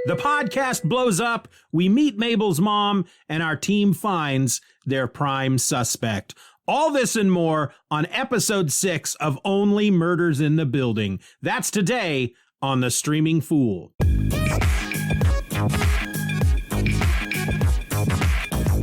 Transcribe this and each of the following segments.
The podcast blows up, we meet Mabel's mom, and our team finds their prime suspect. All this and more on episode 6 of Only Murders in the Building. That's today on The Streaming Fool.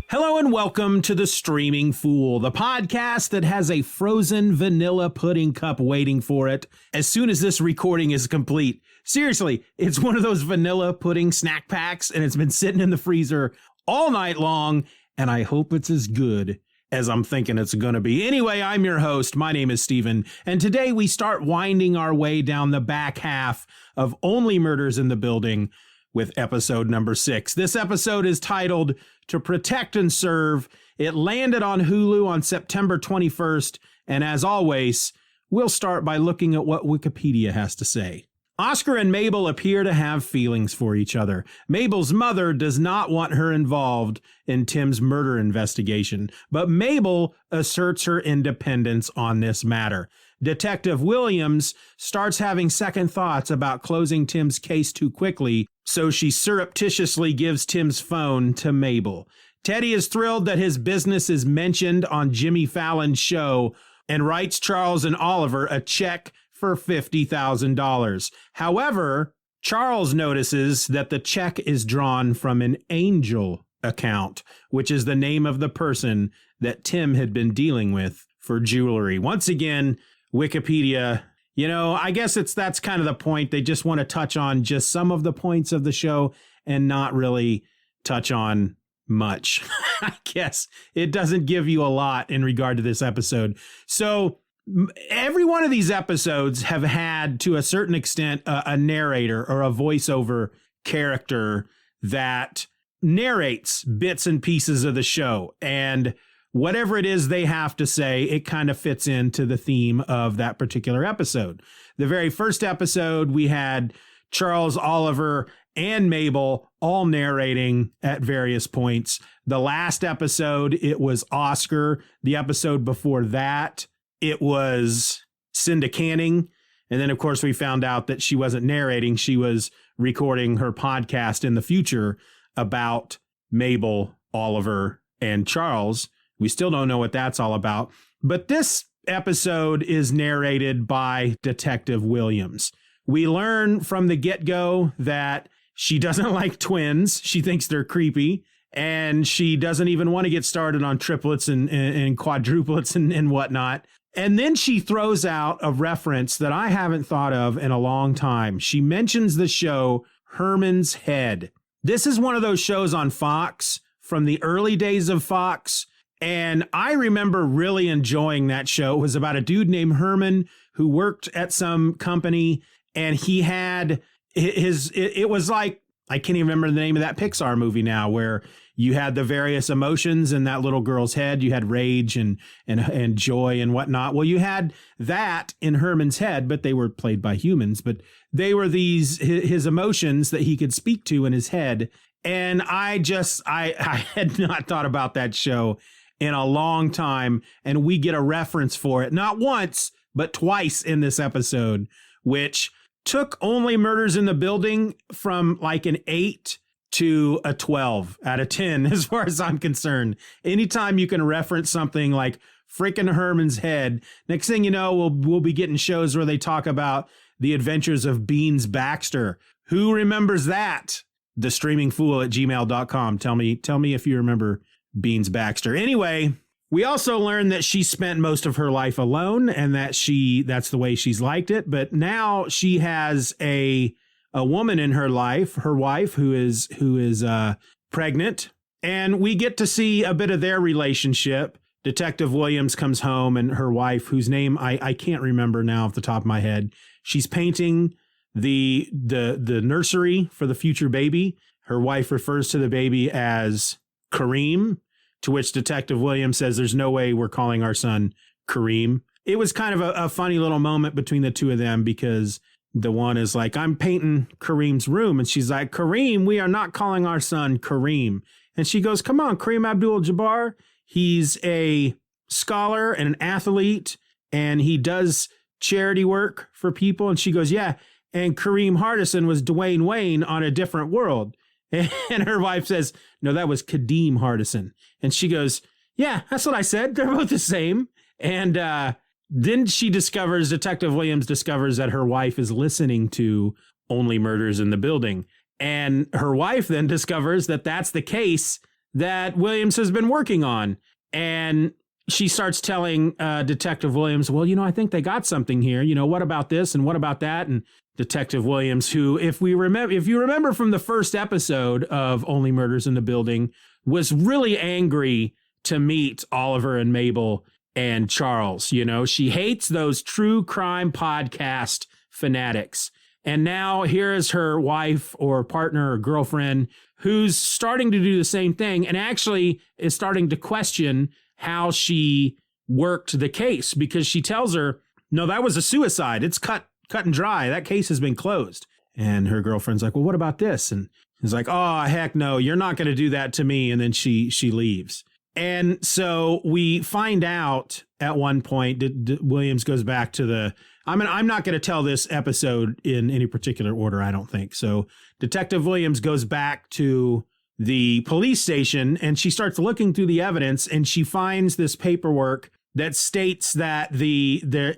Hello and welcome to The Streaming Fool, the podcast that has a frozen vanilla pudding cup waiting for it as soon as this recording is complete. Seriously, it's one of those vanilla pudding snack packs, and it's been sitting in the freezer all night long, and I hope it's as good as I'm thinking it's going to be. Anyway, I'm your host. My name is Steven, and today we start winding our way down the back half of Only Murders in the Building with episode number 6. This episode is titled To Protect and Serve. It landed on Hulu on September 21st, and as always, we'll start by looking at what Wikipedia has to say. Oscar and Mabel appear to have feelings for each other. Mabel's mother does not want her involved in Tim's murder investigation, but Mabel asserts her independence on this matter. Detective Williams starts having second thoughts about closing Tim's case too quickly, so she surreptitiously gives Tim's phone to Mabel. Teddy is thrilled that his business is mentioned on Jimmy Fallon's show and writes Charles and Oliver a check for $50,000. However, Charles notices that the check is drawn from an Angel account, which is the name of the person that Tim had been dealing with for jewelry. Once again, Wikipedia, I guess that's kind of the point. They just want to touch on just some of the points of the show and not really touch on much. I guess it doesn't give you a lot in regard to this episode. So every one of these episodes have had, to a certain extent, a narrator or a voiceover character that narrates bits and pieces of the show. And whatever it is they have to say, it kind of fits into the theme of that particular episode. The very first episode, we had Charles, Oliver, and Mabel all narrating at various points. The last episode, it was Oscar. The episode before that, it was Cinda Canning. And then, of course, we found out that she wasn't narrating. She was recording her podcast in the future about Mabel, Oliver, and Charles. We still don't know what that's all about. But this episode is narrated by Detective Williams. We learn from the get-go that she doesn't like twins. She thinks they're creepy. And she doesn't even want to get started on triplets and quadruplets and whatnot. And then she throws out a reference that I haven't thought of in a long time. She mentions the show Herman's Head. This is one of those shows on Fox from the early days of Fox. And I remember really enjoying that show. It was about a dude named Herman who worked at some company, and he had it was like, I can't even remember the name of that Pixar movie now, where you had the various emotions in that little girl's head. You had rage and joy and whatnot. Well, you had that in Herman's head, but they were played by humans. But they were his emotions that he could speak to in his head. And I had not thought about that show in a long time. And we get a reference for it, not once, but twice in this episode, which took Only Murders in the Building from like an 8 to a 12 out of 10, as far as I'm concerned. Anytime you can reference something like freaking Herman's Head, next thing you know, we'll be getting shows where they talk about the adventures of Beans Baxter. Who remembers that? thestreamingfool@gmail.com. Tell me if you remember Beans Baxter. Anyway, we also learned that she spent most of her life alone, and that's the way she's liked it. But now she has a woman in her life, her wife, who is pregnant, and we get to see a bit of their relationship. Detective Williams comes home, and her wife, whose name I can't remember now off the top of my head, she's painting the nursery for the future baby. Her wife refers to the baby as Kareem, to which Detective Williams says, "There's no way we're calling our son Kareem." It was kind of a funny little moment between the two of them, because the one is like, "I'm painting Kareem's room." And she's like, "Kareem, we are not calling our son Kareem." And she goes, "Come on, Kareem Abdul-Jabbar. He's a scholar and an athlete, and he does charity work for people." And she goes, "Yeah, and Kareem Hardison was Dwayne Wayne on a different world. And her wife says, no, that was Kadeem Hardison. And she goes, yeah, that's what I said. They're both the same. And then Detective Williams discovers that her wife is listening to Only Murders in the Building. And her wife then discovers that that's the case that Williams has been working on. And she starts telling Detective Williams, well, I think they got something here. What about this and what about that? And Detective Williams, who, if you remember from the first episode of Only Murders in the Building, was really angry to meet Oliver and Mabel and Charles. She hates those true crime podcast fanatics. And now here is her wife or partner or girlfriend who's starting to do the same thing and actually is starting to question how she worked the case, because she tells her, no, that was a suicide. It's cut and dry. That case has been closed. And her girlfriend's like, well, what about this? And he's like, oh, heck no, you're not going to do that to me. And then she leaves. And so we find out at one point that Williams goes back to I'm not going to tell this episode in any particular order, I don't think. So Detective Williams goes back to the police station and she starts looking through the evidence, and she finds this paperwork that states that the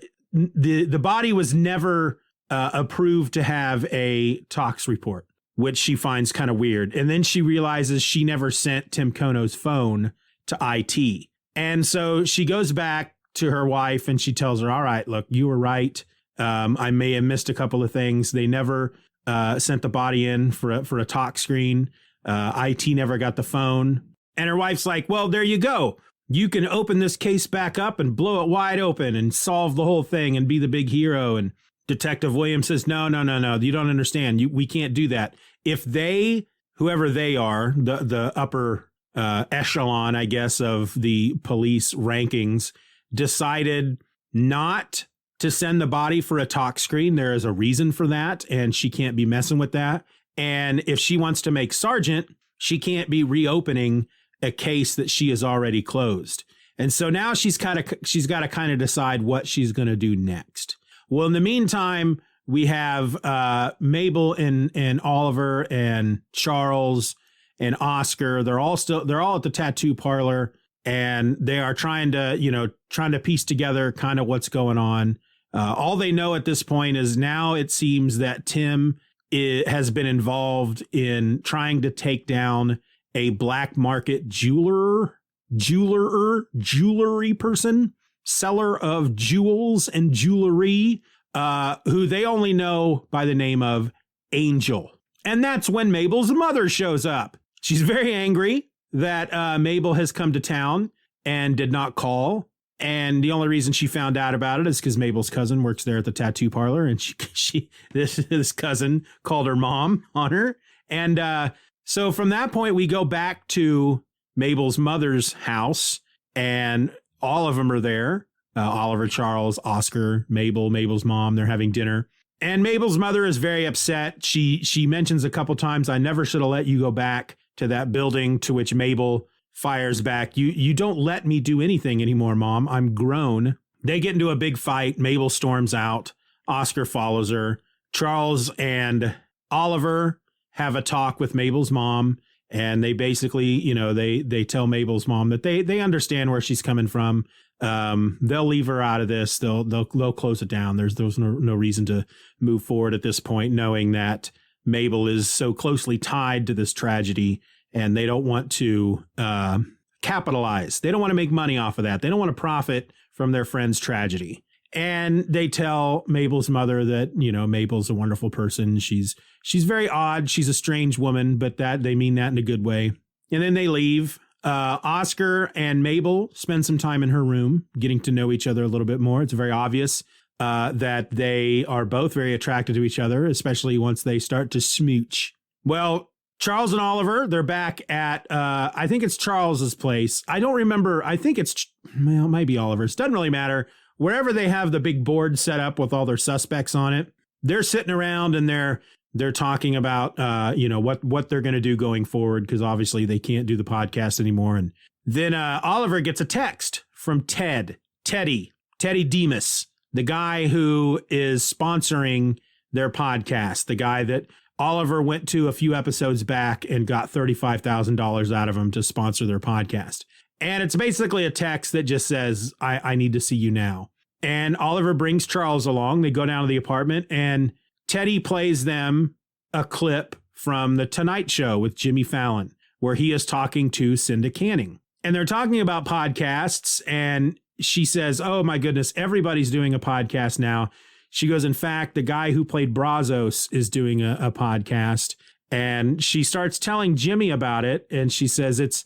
body was never approved to have a tox report, which she finds kind of weird. And then she realizes she never sent Tim Kono's phone to IT. And so she goes back to her wife and she tells her, all right, look, you were right. I may have missed a couple of things. They never sent the body in for a tox screen. IT never got the phone. And her wife's like, well, there you go. You can open this case back up and blow it wide open and solve the whole thing and be the big hero. And Detective Williams says, no, you don't understand. We can't do that. If whoever they are, the upper echelon, I guess, of the police rankings, decided not to send the body for a tox screen, there is a reason for that, and she can't be messing with that. And if she wants to make sergeant, she can't be reopening a case that she has already closed. And so now she's got to kind of decide what she's going to do next. Well, in the meantime, we have Mabel and Oliver and Charles and Oscar. They're all at the tattoo parlor, and they are trying to piece together kind of what's going on. All they know at this point is now it seems that Tim has been involved in trying to take down a black market jewelry person, seller of jewels and jewelry, who they only know by the name of Angel. And that's when Mabel's mother shows up. She's very angry that Mabel has come to town and did not call. And the only reason she found out about it is because Mabel's cousin works there at the tattoo parlor, and this cousin called her mom on her. And so from that point, we go back to Mabel's mother's house, and all of them are there. Oliver, Charles, Oscar, Mabel's mom. They're having dinner. And Mabel's mother is very upset. She mentions a couple times, I never should have let you go back to that building, to which Mabel fires back, you don't let me do anything anymore, Mom. I'm grown. They get into a big fight. Mabel storms out. Oscar follows her. Charles and Oliver have a talk with Mabel's mom, and they basically, they tell Mabel's mom that they understand where she's coming from. They'll leave her out of this. They'll close it down. There's no reason to move forward at this point, knowing that Mabel is so closely tied to this tragedy, and they don't want to capitalize. They don't want to make money off of that. They don't want to profit from their friend's tragedy. And they tell Mabel's mother that, Mabel's a wonderful person. She's very odd. She's a strange woman, but that they mean that in a good way. And then they leave. Oscar and Mabel spend some time in her room, getting to know each other a little bit more. It's very obvious that they are both very attracted to each other, especially once they start to smooch. Well, Charles and Oliver, they're back at, I think it's Charles's place. I don't remember. I think it might be Oliver's. Doesn't really matter. Wherever they have the big board set up with all their suspects on it, they're sitting around and they're talking about, what they're going to do going forward, because obviously they can't do the podcast anymore. And then Oliver gets a text from Teddy Demas, the guy who is sponsoring their podcast, the guy that Oliver went to a few episodes back and got $35,000 out of him to sponsor their podcast. And it's basically a text that just says, I need to see you now. And Oliver brings Charles along. They go down to the apartment and Teddy plays them a clip from The Tonight Show with Jimmy Fallon, where he is talking to Cinda Canning. And they're talking about podcasts. And she says, oh, my goodness, everybody's doing a podcast now. She goes, in fact, the guy who played Brazos is doing a podcast. And she starts telling Jimmy about it. And she says it's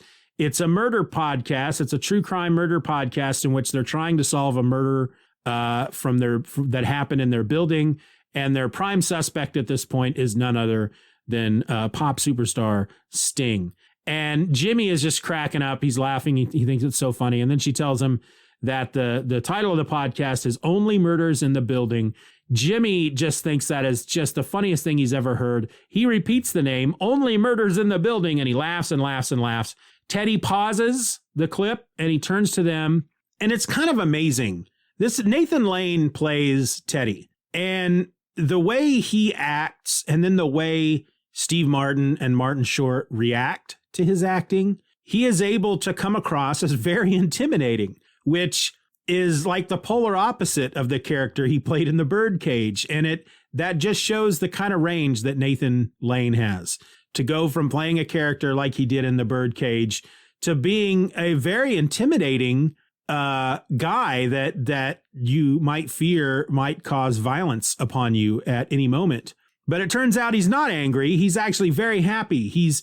a murder podcast. It's a true crime murder podcast in which they're trying to solve a murder that happened in their building. And their prime suspect at this point is none other than pop superstar Sting. And Jimmy is just cracking up. He's laughing. He thinks it's so funny. And then she tells him that the title of the podcast is Only Murders in the Building. Jimmy just thinks that is just the funniest thing he's ever heard. He repeats the name, Only Murders in the Building, and he laughs and laughs and laughs. Teddy pauses the clip and he turns to them, and it's kind of amazing. This Nathan Lane plays Teddy, and the way he acts and then the way Steve Martin and Martin Short react to his acting, he is able to come across as very intimidating, which is like the polar opposite of the character he played in The Birdcage. And that just shows the kind of range that Nathan Lane has to go from playing a character like he did in The Birdcage to being a very intimidating guy that you might fear might cause violence upon you at any moment. But it turns out he's not angry. He's actually very happy. He's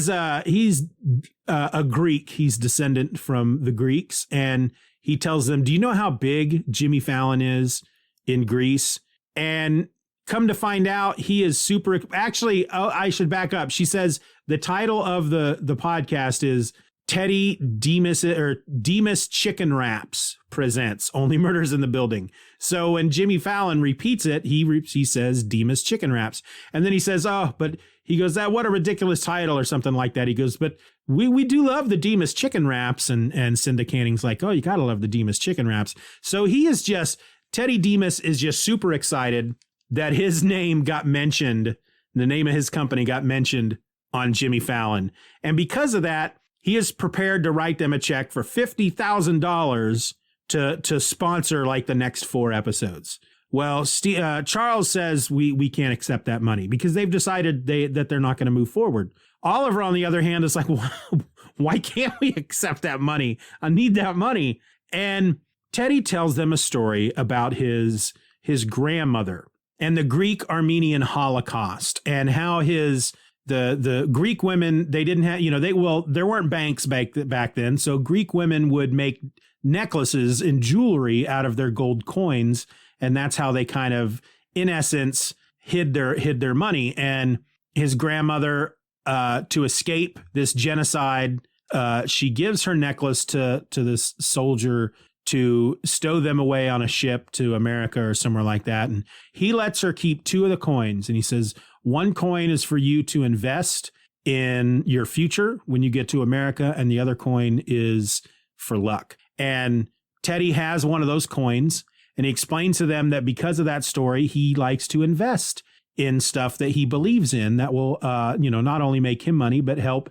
a Greek. He's descendant from the Greeks, and he tells them, do you know how big Jimmy Fallon is in Greece? And come to find out, he is super. Actually, I should back up. She says the title of the podcast is Teddy Demas Chicken Wraps presents Only Murders in the Building. So when Jimmy Fallon repeats it, he says Demas Chicken Wraps. And then he says, oh, but he goes, that what a ridiculous title or something like that. He goes, but we do love the Demas Chicken Wraps. And Cinda Canning's like, oh, you got to love the Demas Chicken Wraps. So Teddy Demas is just super excited that his name got mentioned. The name of his company got mentioned on Jimmy Fallon. And because of that, he is prepared to write them a check for $50,000 to sponsor like the next 4 episodes. Well, Charles says we can't accept that money because they've decided that they're not going to move forward. Oliver, on the other hand, is like, why can't we accept that money? I need that money. And Teddy tells them a story about his grandmother and the Greek-Armenian Holocaust and how the Greek women, they didn't have, there weren't banks back then. So Greek women would make necklaces and jewelry out of their gold coins. And that's how they kind of, in essence, hid their money. And his grandmother, to escape this genocide, she gives her necklace to this soldier to stow them away on a ship to America or somewhere like that. And he lets her keep 2 of the coins. And he says, 1 coin is for you to invest in your future when you get to America, and the other coin is for luck. And Teddy has one of those coins, and he explains to them that because of that story, he likes to invest in stuff that he believes in that will, not only make him money, but help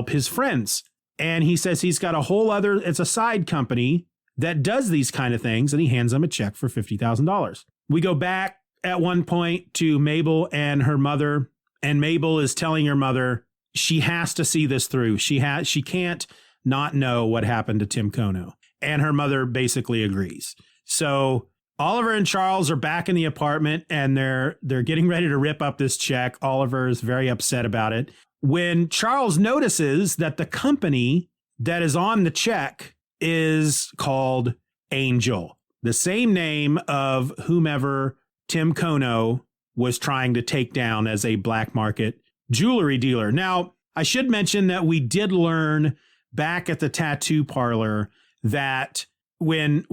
his friends. And he says he's got it's a side company that does these kind of things, and he hands them a check for $50,000. We go back at one point to Mabel and her mother, and Mabel is telling her mother she has to see this through. She can't not know what happened to Tim Kono. And her mother basically agrees. So Oliver and Charles are back in the apartment, and they're getting ready to rip up this check. Oliver is very upset about it. When Charles notices that the company that is on the check is called Angel, the same name of whomever Tim Kono was trying to take down as a black market jewelry dealer. Now, I should mention that we did learn back at the tattoo parlor that when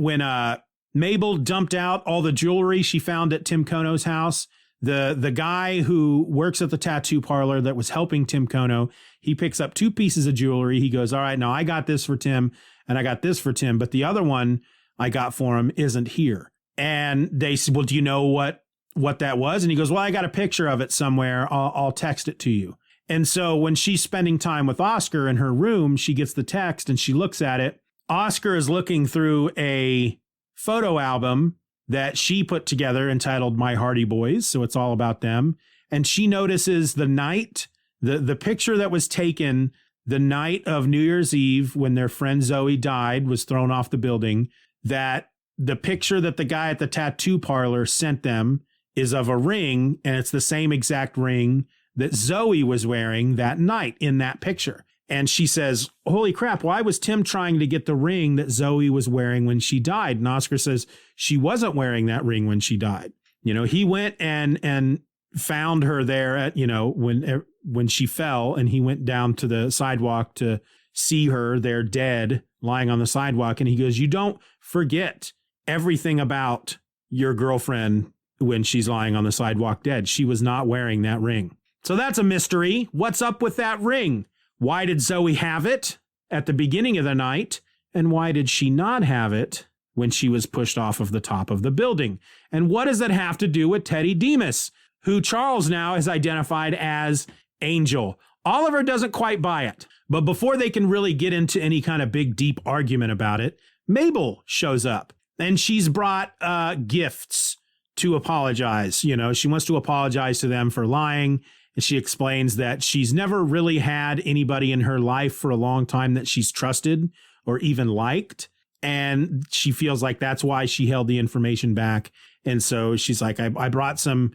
Mabel dumped out all the jewelry she found at Tim Kono's house, the guy who works at the tattoo parlor that was helping Tim Kono, he picks up 2 pieces of jewelry. He goes, all right, now I got this for Tim and I got this for Tim, but the other one I got for him isn't here. And they said, well, do you know what what that was. And he goes, well, I got a picture of it somewhere. I'll text it to you. And so when she's spending time with Oscar in her room, she gets the text and she looks at it. Oscar is looking through a photo album that she put together entitled My Hardy Boys. So it's all about them. And she notices the night, the picture that was taken the night of New Year's Eve when their friend Zoe died, was thrown off the building, that the picture that the guy at the tattoo parlor sent them is of a ring, and it's the same exact ring that Zoe was wearing that night in that picture. And she says, holy crap, why was Tim trying to get the ring that Zoe was wearing when she died? And Oscar says she wasn't wearing that ring when she died. You know, he went and found her there at, you know, when she fell, and he went down to the sidewalk to see her there dead, lying on the sidewalk. And he goes, you don't forget everything about your girlfriend when she's lying on the sidewalk dead. She was not wearing that ring. So that's a mystery. What's up with that ring? Why did Zoe have it at the beginning of the night? And why did she not have it when she was pushed off of the top of the building? And what does that have to do with Teddy Demas, who Charles now has identified as Angel? Oliver doesn't quite buy it. But before they can really get into any kind of big, deep argument about it, Mabel shows up. And she's brought gifts to apologize. You know, she wants to apologize to them for lying. And she explains that she's never really had anybody in her life for a long time that she's trusted or even liked. And she feels like that's why she held the information back. And so she's like, I brought some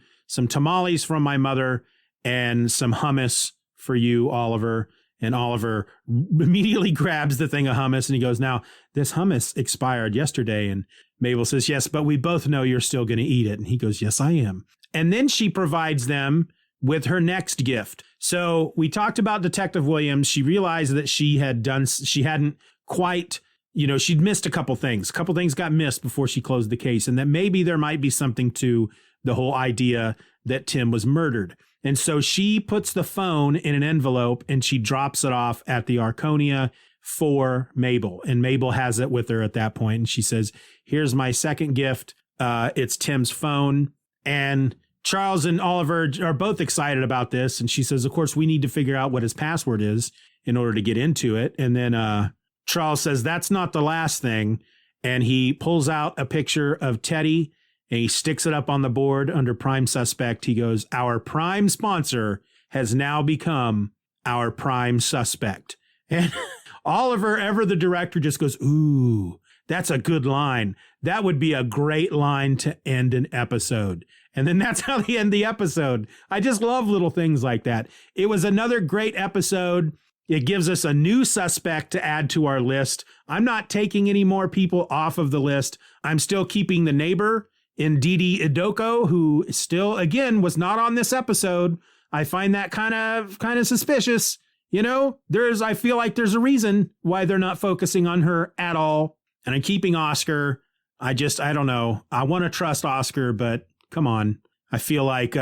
tamales from my mother and some hummus for you, Oliver. And Oliver immediately grabs the thing of hummus and he goes, now, this hummus expired yesterday. And Mabel says, yes, but we both know you're still going to eat it. And he goes, yes, I am. And then she provides them with her next gift. So we talked about Detective Williams. She realized that she hadn't quite, you know, she'd missed a couple things. A couple things got missed before she closed the case, and that maybe there might be something to the whole idea that Tim was murdered. And so she puts the phone in an envelope and she drops it off at the Arconia for Mabel. And Mabel has it with her at that point. And she says, here's my second gift. It's Tim's phone. And Charles and Oliver are both excited about this. And she says, of course, we need to figure out what his password is in order to get into it. And then Charles says, that's not the last thing. And he pulls out a picture of Teddy and he sticks it up on the board under prime suspect. He goes, our prime sponsor has now become our prime suspect. And Oliver, ever the director, just goes, ooh, that's a good line. That would be a great line to end an episode. And then that's how they end the episode. I just love little things like that. It was another great episode. It gives us a new suspect to add to our list. I'm not taking any more people off of the list. I'm still keeping the neighbor in Didi Idoko, who still, again, was not on this episode. I find that kind of suspicious. You know, I feel like there's a reason why they're not focusing on her at all. And I'm keeping Oscar. I don't know. I want to trust Oscar, but come on. I feel like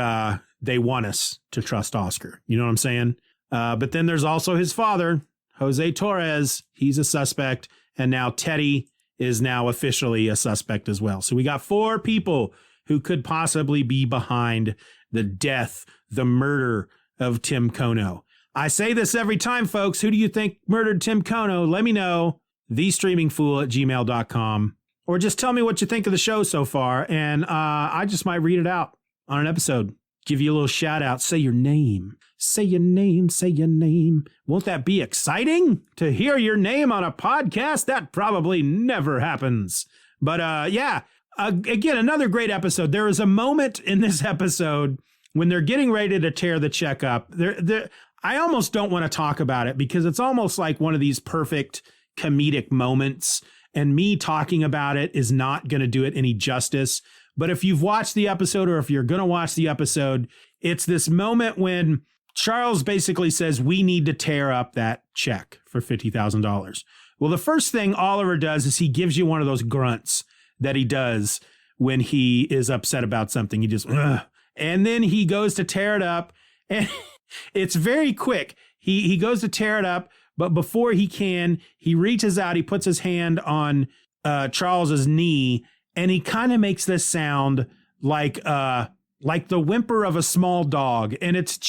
they want us to trust Oscar. You know what I'm saying? But then there's also his father, Jose Torres. He's a suspect. And now Teddy is now officially a suspect as well. So we got 4 people who could possibly be behind the death, the murder of Tim Kono. I say this every time, folks. Who do you think murdered Tim Kono? Let me know. thestreamingfool@gmail.com. Or just tell me what you think of the show so far. And I just might read it out on an episode. Give you a little shout out. Say your name. Say your name. Say your name. Won't that be exciting to hear your name on a podcast? That probably never happens. But again, another great episode. There is a moment in this episode when they're getting ready to tear the check up. I almost don't want to talk about it because it's almost like one of these perfect comedic moments. And me talking about it is not going to do it any justice. But if you've watched the episode, or if you're going to watch the episode, it's this moment when Charles basically says, we need to tear up that check for $50,000. Well, the first thing Oliver does is he gives you one of those grunts that he does when he is upset about something. He just, ugh. And then he goes to tear it up, and it's very quick. He goes to tear it up, but before he can, he reaches out, he puts his hand on Charles's knee, and he kind of makes this sound like like the whimper of a small dog. And it's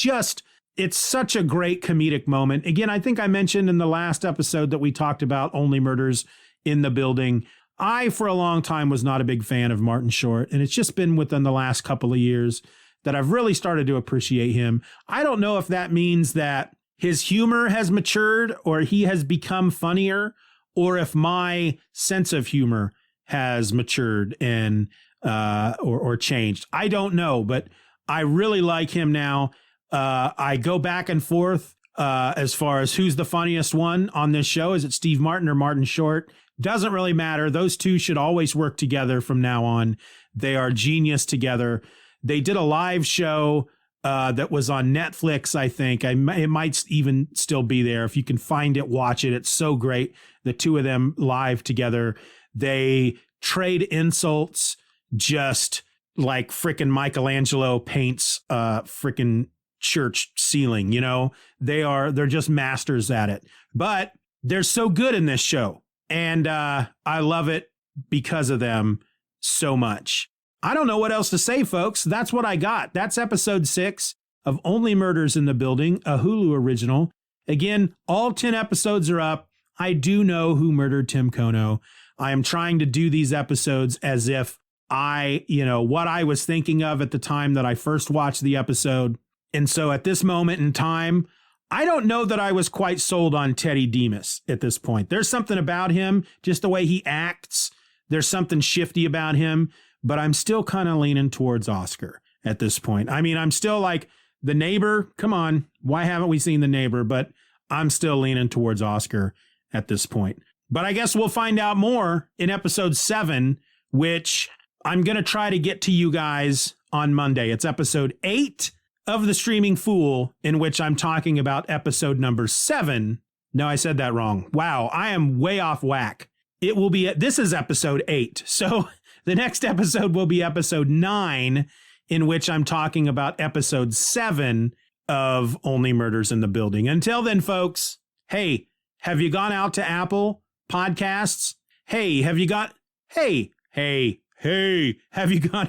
such a great comedic moment. Again, I think I mentioned in the last episode that we talked about Only Murders in the Building. I, for a long time, was not a big fan of Martin Short, and it's just been within the last couple of years that I've really started to appreciate him. I don't know if that means that his humor has matured or he has become funnier, or if my sense of humor has matured and or changed. I don't know, but I really like him now. I go back and forth as far as who's the funniest one on this show. Is it Steve Martin or Martin Short? Doesn't really matter. Those two should always work together from now on. They are genius together. They did a live show that was on Netflix, I think. It might even still be there. If you can find it, watch it. It's so great. The two of them live together. They trade insults just like frickin' Michelangelo paints frickin' church ceiling. You know, they're just masters at it. But they're so good in this show. And I love it because of them so much. I don't know what else to say, folks. That's what I got. That's episode 6 of Only Murders in the Building, a Hulu original. Again, all 10 episodes are up. I do know who murdered Tim Kono. I am trying to do these episodes as if what I was thinking of at the time that I first watched the episode. And so at this moment in time, I don't know that I was quite sold on Teddy Demas at this point. There's something about him, just the way he acts. There's something shifty about him, but I'm still kind of leaning towards Oscar at this point. I mean, I'm still like The Neighbor. Come on. Why haven't we seen The Neighbor? But I'm still leaning towards Oscar at this point. But I guess we'll find out more in episode 7, which I'm going to try to get to you guys on Monday. It's episode 8 of The Streaming Fool, in which I'm talking about episode number 7. No, I said that wrong. Wow, I am way off whack. This is episode 8. So the next episode will be episode 9, in which I'm talking about episode 7 of Only Murders in the Building. Until then, folks, hey, have you gone out to Apple Podcasts? Hey, have you gone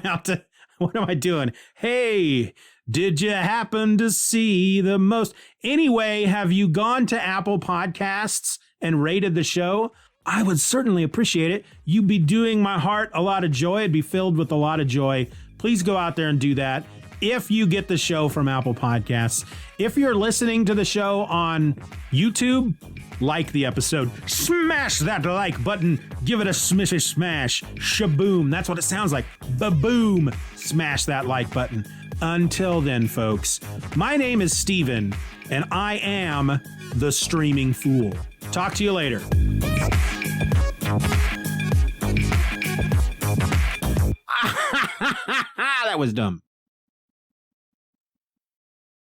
out to, what am I doing? Hey, did you happen to see the most? Anyway, have you gone to Apple Podcasts and rated the show? I would certainly appreciate it. You'd be doing my heart a lot of joy. It'd be filled with a lot of joy. Please go out there and do that. If you get the show from Apple Podcasts, if you're listening to the show on YouTube, like the episode, smash that like button, give it a smishy smash, shaboom. That's what it sounds like. Ba-boom. Smash that like button. Until then, folks, my name is Steven, and I am the Streaming Fool. Talk to you later. That was dumb.